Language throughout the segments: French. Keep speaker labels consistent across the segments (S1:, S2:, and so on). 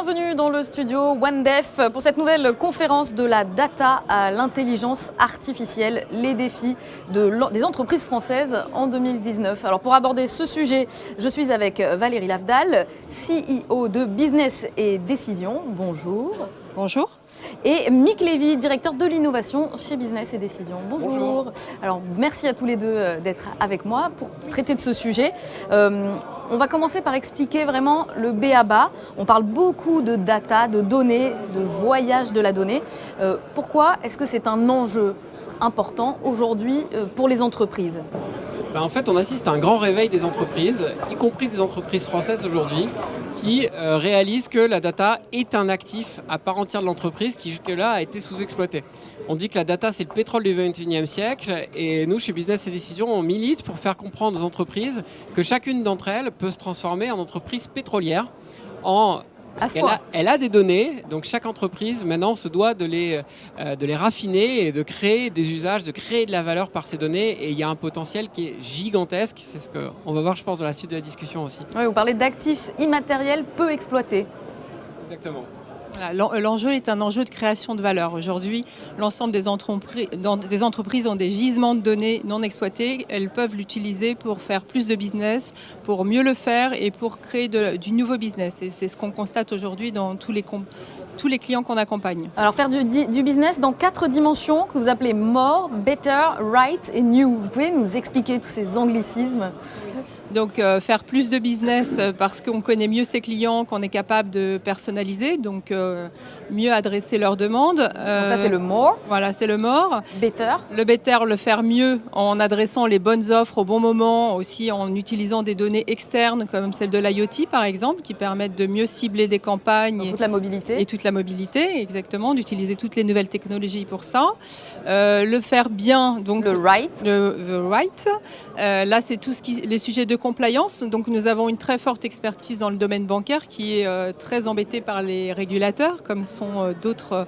S1: Bienvenue dans le studio OneDef pour cette nouvelle conférence de la data à l'intelligence artificielle, les défis des entreprises françaises en 2019. Alors pour aborder ce sujet, je suis avec Valérie Lavdal, CEO de Business et Décision. Bonjour.
S2: Bonjour.
S1: Et Mick Lévy, directeur de l'innovation chez Business et Décision. Bonjour.
S2: Bonjour.
S1: Alors merci à tous les deux d'être avec moi pour traiter de ce sujet. On va commencer par expliquer vraiment le b.a.-ba. On parle beaucoup de data, de données, de voyage de la donnée. Pourquoi est-ce que c'est un enjeu important aujourd'hui pour les entreprises ?
S3: En fait, on assiste à un grand réveil des entreprises, y compris des entreprises françaises aujourd'hui, qui réalisent que la data est un actif à part entière de l'entreprise qui jusque-là a été sous-exploité. On dit que la data, c'est le pétrole du XXIe siècle, et nous, chez Business et Décision, on milite pour faire comprendre aux entreprises que chacune d'entre elles peut se transformer en entreprise pétrolière Elle a des données, donc chaque entreprise maintenant se doit de les raffiner et de créer des usages, de créer de la valeur par ces données, et il y a un potentiel qui est gigantesque. C'est ce qu'on va voir, je pense, dans la suite de la discussion aussi.
S1: Oui, vous parlez d'actifs immatériels peu exploités.
S3: Exactement.
S2: Voilà, l'enjeu est un enjeu de création de valeur. Aujourd'hui, l'ensemble des entreprises ont des gisements de données non exploités. Elles peuvent l'utiliser pour faire plus de business, pour mieux le faire et pour créer du nouveau business. Et c'est ce qu'on constate aujourd'hui dans tous les clients qu'on accompagne.
S1: Alors faire du business dans 4 dimensions que vous appelez more, better, right et new. Vous pouvez nous expliquer tous ces anglicismes ?
S2: Donc faire plus de business parce qu'on connaît mieux ses clients, qu'on est capable de personnaliser, donc mieux adresser leurs demandes.
S1: Donc ça c'est le more.
S2: Voilà, c'est le more.
S1: Better.
S2: Le better, le faire mieux en adressant les bonnes offres au bon moment, aussi en utilisant des données externes comme celle de l'IoT par exemple, qui permettent de mieux cibler des campagnes.
S1: Toute la mobilité.
S2: Et toute la mobilité, exactement, d'utiliser toutes les nouvelles technologies pour ça. Le faire bien, donc
S1: le right.
S2: The right. Là, c'est les sujets de compliance. Donc, nous avons une très forte expertise dans le domaine bancaire qui est très embêté par les régulateurs, comme sont d'autres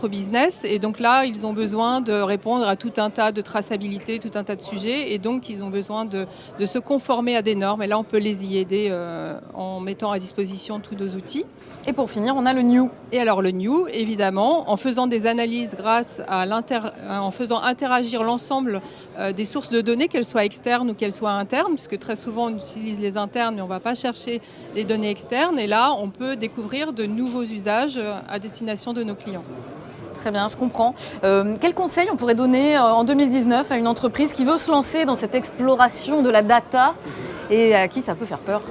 S2: business. Et donc là, ils ont besoin de répondre à tout un tas de traçabilité, tout un tas de sujets. Et donc, ils ont besoin de se conformer à des normes. Et là, on peut les y aider en mettant à disposition tous nos outils.
S1: Et pour finir, on a le new.
S2: Et alors le new, évidemment, en faisant des analyses en faisant interagir l'ensemble des sources de données, qu'elles soient externes ou qu'elles soient internes, puisque très souvent on utilise les internes mais on ne va pas chercher les données externes. Et là, on peut découvrir de nouveaux usages à destination de nos clients.
S1: Très bien, je comprends. Quel conseil on pourrait donner en 2019 à une entreprise qui veut se lancer dans cette exploration de la data et à qui ça peut faire peur ?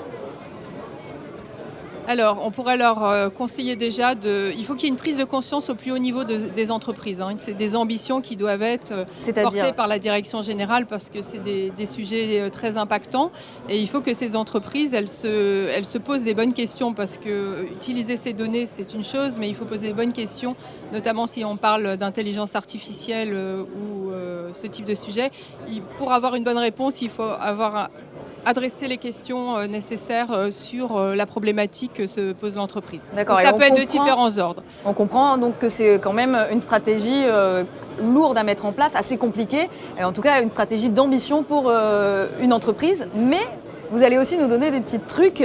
S2: Alors, on pourrait leur conseiller déjà il faut qu'il y ait une prise de conscience au plus haut niveau des entreprises. C'est des ambitions qui doivent être portées par la direction générale parce que c'est des sujets très impactants. Et il faut que ces entreprises, elles se posent des bonnes questions parce que utiliser ces données, c'est une chose, mais il faut poser des bonnes questions, notamment si on parle d'intelligence artificielle ou ce type de sujet. Pour avoir une bonne réponse, il faut adresser les questions nécessaires sur la problématique que se pose l'entreprise.
S1: D'accord.
S2: Donc, ça peut être de différents ordres.
S1: On comprend donc que c'est quand même une stratégie lourde à mettre en place, assez compliquée, et en tout cas une stratégie d'ambition pour une entreprise. Mais vous allez aussi nous donner des petits trucs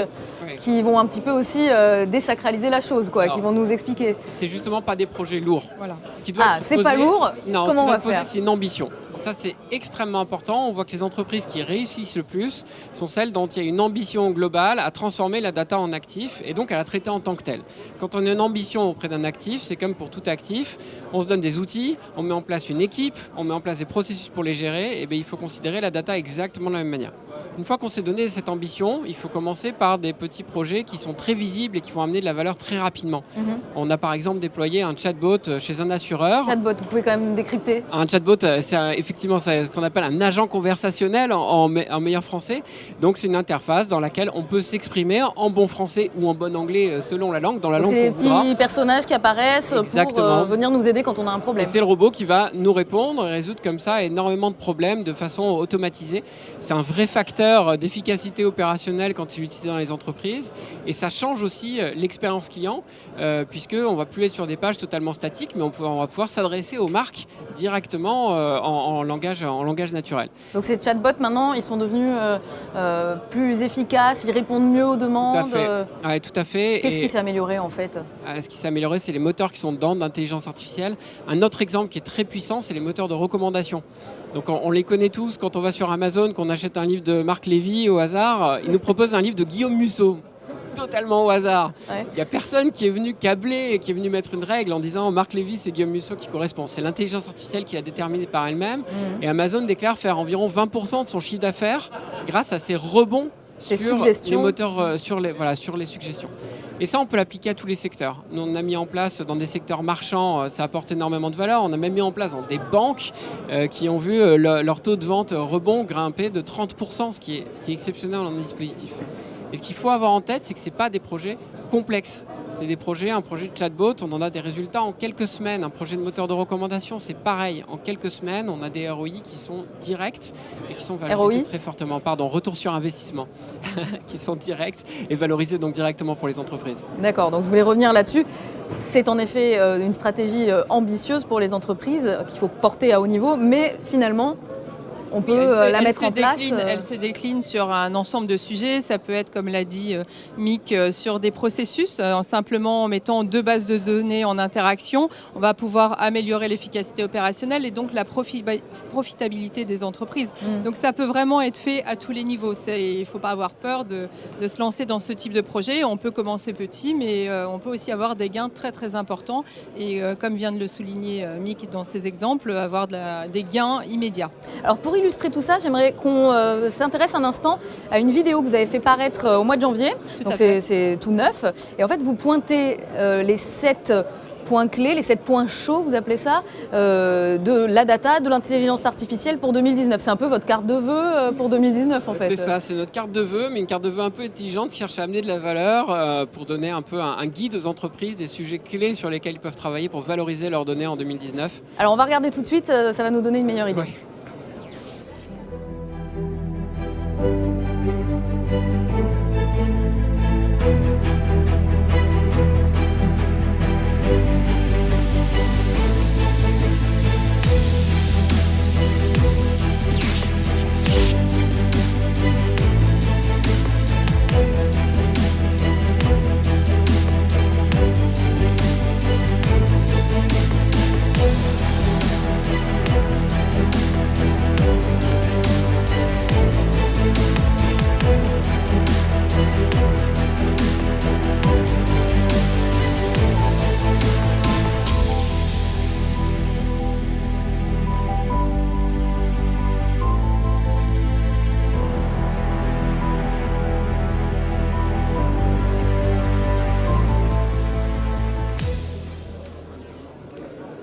S1: qui vont un petit peu aussi désacraliser la chose, qui vont nous expliquer.
S3: C'est justement pas des projets lourds.
S2: Voilà.
S1: C'est pas lourd.
S3: Non,
S1: comment on va
S3: poser,
S1: faire ?
S3: c'est une ambition. Ça, c'est extrêmement important. On voit que les entreprises qui réussissent le plus sont celles dont il y a une ambition globale à transformer la data en actif et donc à la traiter en tant que telle. Quand on a une ambition auprès d'un actif, c'est comme pour tout actif, on se donne des outils, on met en place une équipe, on met en place des processus pour les gérer, et bien il faut considérer la data exactement de la même manière. Une fois qu'on s'est donné cette ambition, il faut commencer par des petits projets qui sont très visibles et qui vont amener de la valeur très rapidement. On a par exemple déployé un chatbot chez un assureur.
S1: Chatbot, vous pouvez quand même décrypter.
S3: Un chatbot, effectivement, c'est ce qu'on appelle un agent conversationnel en meilleur français. Donc c'est une interface dans laquelle on peut s'exprimer en bon français ou en bon anglais selon la langue, dans la langue qu'on voudra.
S1: C'est les petits personnages qui apparaissent pour venir nous aider quand on a un problème.
S3: Et c'est le robot qui va nous répondre et résoudre comme ça énormément de problèmes de façon automatisée. C'est un vrai facteur d'efficacité opérationnelle quand il est utilisé dans les entreprises. Et ça change aussi l'expérience client, puisqu'on ne va plus être sur des pages totalement statiques, mais on va pouvoir s'adresser aux marques directement en en langage naturel.
S1: Donc ces chatbots, maintenant, ils sont devenus plus efficaces, ils répondent mieux aux demandes.
S3: Tout à fait.
S1: Qu'est-ce qui s'est amélioré en fait?
S3: Ce qui s'est amélioré, c'est les moteurs qui sont dedans d'intelligence artificielle. Un autre exemple qui est très puissant, c'est les moteurs de recommandation. Donc on les connaît tous, quand on va sur Amazon, qu'on achète un livre de Marc Lévy au hasard, il nous propose un livre de Guillaume Musso. Totalement au hasard. Il n'y a personne qui est venu câbler et qui est venu mettre une règle en disant Marc Lévy, c'est Guillaume Musso qui correspond. C'est l'intelligence artificielle qui l'a déterminé par elle-même. Et Amazon déclare faire environ 20% de son chiffre d'affaires grâce à ces rebonds sur les moteurs, sur les suggestions. Et ça, on peut l'appliquer à tous les secteurs. Nous, on a mis en place dans des secteurs marchands, ça apporte énormément de valeur. On a même mis en place dans des banques qui ont vu leur taux de vente rebond grimper de 30%, ce qui est exceptionnel dans le dispositif. Et ce qu'il faut avoir en tête, c'est que ce n'est pas des projets complexes. C'est un projet de chatbot, on en a des résultats en quelques semaines. Un projet de moteur de recommandation, c'est pareil. En quelques semaines, on a des ROI qui sont directs et qui sont valorisés très fortement. Retour sur investissement, qui sont directs et valorisés donc directement pour les entreprises.
S1: D'accord, donc je voulais revenir là-dessus. C'est en effet une stratégie ambitieuse pour les entreprises qu'il faut porter à haut niveau, mais finalement, on peut la mettre en place.
S2: Elle se décline sur un ensemble de sujets. Ça peut être, comme l'a dit Mick, sur des processus. Simplement en mettant 2 bases de données en interaction, on va pouvoir améliorer l'efficacité opérationnelle et donc la profitabilité des entreprises. Donc ça peut vraiment être fait à tous les niveaux. Il ne faut pas avoir peur de se lancer dans ce type de projet. On peut commencer petit, mais on peut aussi avoir des gains très très importants. Et comme vient de le souligner Mick dans ses exemples, avoir des gains immédiats.
S1: Alors pour illustrer tout ça, j'aimerais qu'on s'intéresse un instant à une vidéo que vous avez fait paraître au mois de janvier. Donc c'est tout neuf. Et en fait, vous pointez les 7 points clés, les 7 points chauds, vous appelez ça, de la data, de l'intelligence artificielle pour 2019. C'est un peu votre carte de vœux pour 2019 en fait.
S3: C'est ça, c'est notre carte de vœux, mais une carte de vœux un peu intelligente qui cherche à amener de la valeur pour donner un peu un guide aux entreprises, des sujets clés sur lesquels ils peuvent travailler pour valoriser leurs données en 2019.
S1: Alors on va regarder tout de suite, ça va nous donner une meilleure idée.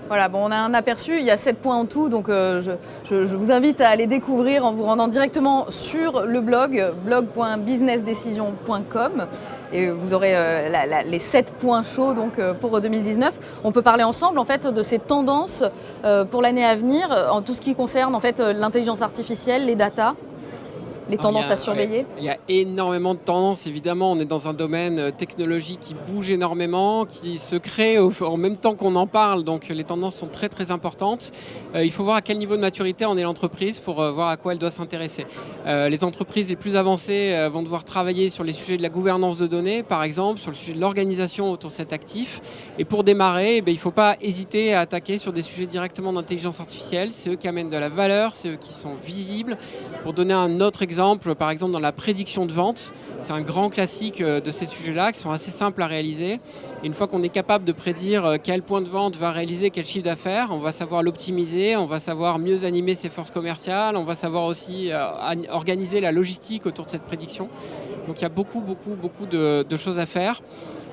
S1: Voilà, bon, on a un aperçu, il y a 7 points en tout, donc je vous invite à aller découvrir en vous rendant directement sur le blog, blog.businessdecision.com, et vous aurez les 7 points chauds donc, pour 2019. On peut parler ensemble en fait, de ces tendances pour l'année à venir, en tout ce qui concerne en fait, l'intelligence artificielle, les data. Les tendances à surveiller.
S3: Il y a énormément de tendances, évidemment. On est dans un domaine technologique qui bouge énormément, qui se crée en même temps qu'on en parle. Donc les tendances sont très très importantes. Il faut voir à quel niveau de maturité en est l'entreprise pour voir à quoi elle doit s'intéresser. Les entreprises les plus avancées vont devoir travailler sur les sujets de la gouvernance de données, par exemple, sur le sujet de l'organisation autour de cet actif. Et pour démarrer, il ne faut pas hésiter à attaquer sur des sujets directement d'intelligence artificielle. C'est eux qui amènent de la valeur, c'est eux qui sont visibles. Pour donner un autre exemple, par exemple dans la prédiction de vente, c'est un grand classique de ces sujets-là qui sont assez simples à réaliser. Et une fois qu'on est capable de prédire quel point de vente va réaliser quel chiffre d'affaires, on va savoir l'optimiser, on va savoir mieux animer ses forces commerciales, on va savoir aussi organiser la logistique autour de cette prédiction. Donc il y a beaucoup de choses à faire.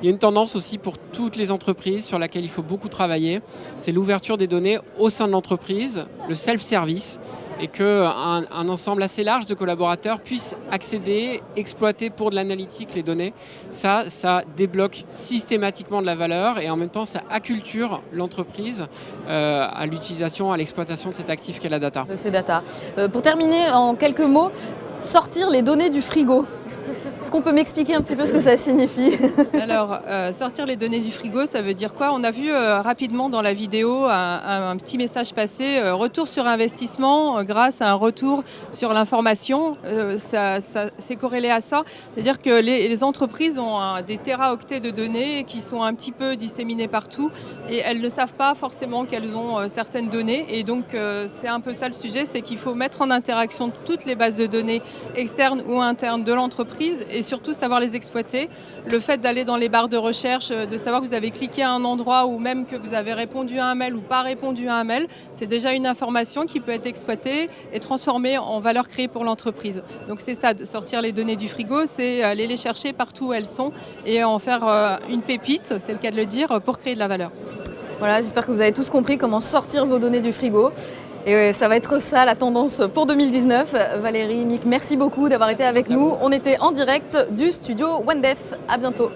S3: Il y a une tendance aussi pour toutes les entreprises sur laquelle il faut beaucoup travailler, c'est l'ouverture des données au sein de l'entreprise, le self-service, et qu'un ensemble assez large de collaborateurs puissent accéder, exploiter pour de l'analytique les données. Ça débloque systématiquement de la valeur et en même temps, ça acculture l'entreprise à l'utilisation, à l'exploitation de cet actif qu'est la data.
S1: De ces data. Pour terminer, en quelques mots, sortir les données du frigo. Est-ce qu'on peut m'expliquer un petit peu ce que ça signifie?
S2: Alors, sortir les données du frigo, ça veut dire quoi? On a vu rapidement dans la vidéo un petit message passé, retour sur investissement grâce à un retour sur l'information. C'est corrélé à ça. C'est-à-dire que les entreprises ont des téraoctets de données qui sont un petit peu disséminées partout et elles ne savent pas forcément qu'elles ont certaines données. Et donc, c'est un peu ça le sujet, c'est qu'il faut mettre en interaction toutes les bases de données externes ou internes de l'entreprise et surtout savoir les exploiter. Le fait d'aller dans les barres de recherche, de savoir que vous avez cliqué à un endroit ou même que vous avez répondu à un mail ou pas répondu à un mail, c'est déjà une information qui peut être exploitée et transformée en valeur créée pour l'entreprise. Donc c'est ça, de sortir les données du frigo, c'est aller les chercher partout où elles sont et en faire une pépite, c'est le cas de le dire, pour créer de la valeur.
S1: Voilà, j'espère que vous avez tous compris comment sortir vos données du frigo. Et ça va être ça la tendance pour 2019. Valérie, Mick, merci beaucoup d'avoir été avec nous. On était en direct du studio OneDef. À bientôt.